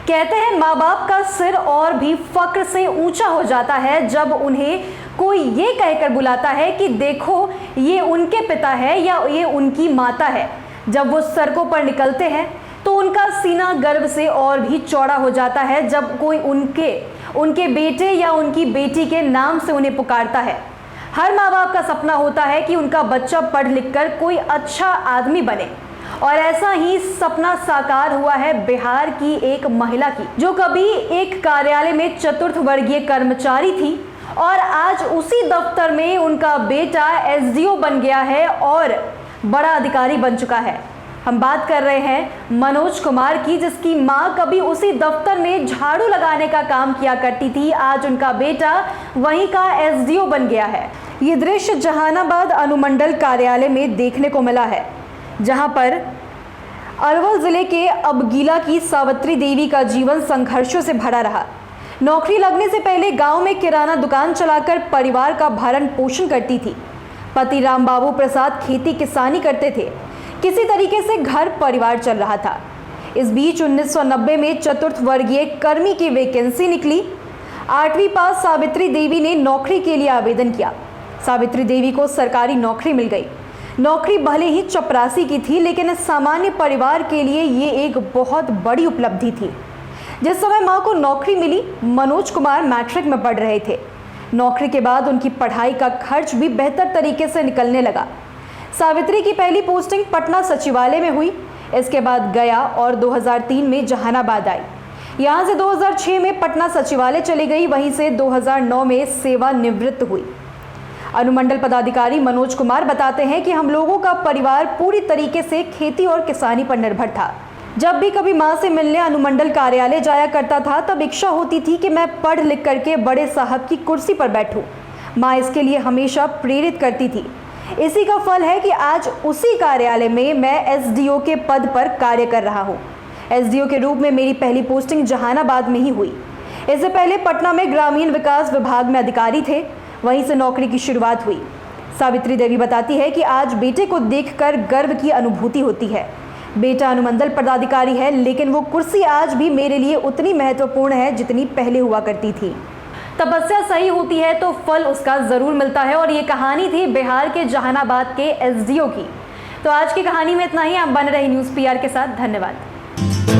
कहते हैं माँ बाप का सिर और भी फक्र से ऊंचा हो जाता है जब उन्हें कोई ये कहकर बुलाता है कि देखो ये उनके पिता है या ये उनकी माता है। जब वो सड़कों पर निकलते हैं तो उनका सीना गर्व से और भी चौड़ा हो जाता है जब कोई उनके बेटे या उनकी बेटी के नाम से उन्हें पुकारता है। हर माँ बाप का सपना होता है कि उनका बच्चा पढ़ लिख कर कोई अच्छा आदमी बने, और ऐसा ही सपना साकार हुआ है बिहार की एक महिला की, जो कभी एक कार्यालय में चतुर्थ वर्गीय कर्मचारी थी और आज उसी दफ्तर में उनका बेटा एसडीओ बन गया है और बड़ा अधिकारी बन चुका है। हम बात कर रहे हैं मनोज कुमार की, जिसकी मां कभी उसी दफ्तर में झाड़ू लगाने का काम किया करती थी। आज उनका बेटा वहीं का एसडीओ बन गया है। ये दृश्य जहानाबाद अनुमंडल कार्यालय में देखने को मिला है, जहां पर अरवल जिले के अबगीला की सावित्री देवी का जीवन संघर्षों से भरा रहा। नौकरी लगने से पहले गांव में किराना दुकान चलाकर परिवार का भरण पोषण करती थी। पति रामबाबू प्रसाद खेती किसानी करते थे। किसी तरीके से घर परिवार चल रहा था। इस बीच 1990 में चतुर्थ वर्गीय कर्मी की वैकेंसी निकली। 8वीं पास सावित्री देवी ने नौकरी के लिए आवेदन किया। सावित्री देवी को सरकारी नौकरी मिल गई। नौकरी भले ही चपरासी की थी, लेकिन सामान्य परिवार के लिए ये एक बहुत बड़ी उपलब्धि थी। जिस समय मां को नौकरी मिली, मनोज कुमार मैट्रिक में पढ़ रहे थे। नौकरी के बाद उनकी पढ़ाई का खर्च भी बेहतर तरीके से निकलने लगा। सावित्री की पहली पोस्टिंग पटना सचिवालय में हुई। इसके बाद गया और 2003 में जहानाबाद आई। यहाँ से 2006 में पटना सचिवालय चली गई। वहीं से 2009 में सेवानिवृत्त हुई। अनुमंडल पदाधिकारी मनोज कुमार बताते हैं कि हम लोगों का परिवार पूरी तरीके से खेती और किसानी पर निर्भर था। जब भी कभी माँ से मिलने अनुमंडल कार्यालय जाया करता था, तब इच्छा होती थी कि मैं पढ़ लिख करके बड़े साहब की कुर्सी पर बैठूं। माँ इसके लिए हमेशा प्रेरित करती थी। इसी का फल है कि आज उसी कार्यालय में मैं एसडीओ के पद पर कार्य कर रहा हूँ। एसडीओ के रूप में मेरी पहली पोस्टिंग जहानाबाद में ही हुई। इससे पहले पटना में ग्रामीण विकास विभाग में अधिकारी थे। वहीं से नौकरी की शुरुआत हुई। सावित्री देवी बताती है कि आज बेटे को देखकर गर्व की अनुभूति होती है। बेटा अनुमंडल पदाधिकारी है, लेकिन वो कुर्सी आज भी मेरे लिए उतनी महत्वपूर्ण है जितनी पहले हुआ करती थी। तपस्या सही होती है तो फल उसका जरूर मिलता है, और ये कहानी थी बिहार के जहानाबाद के एसडीओ की। तो आज की कहानी में इतना ही। आप बने रहे न्यूज़ पीआर के साथ। धन्यवाद।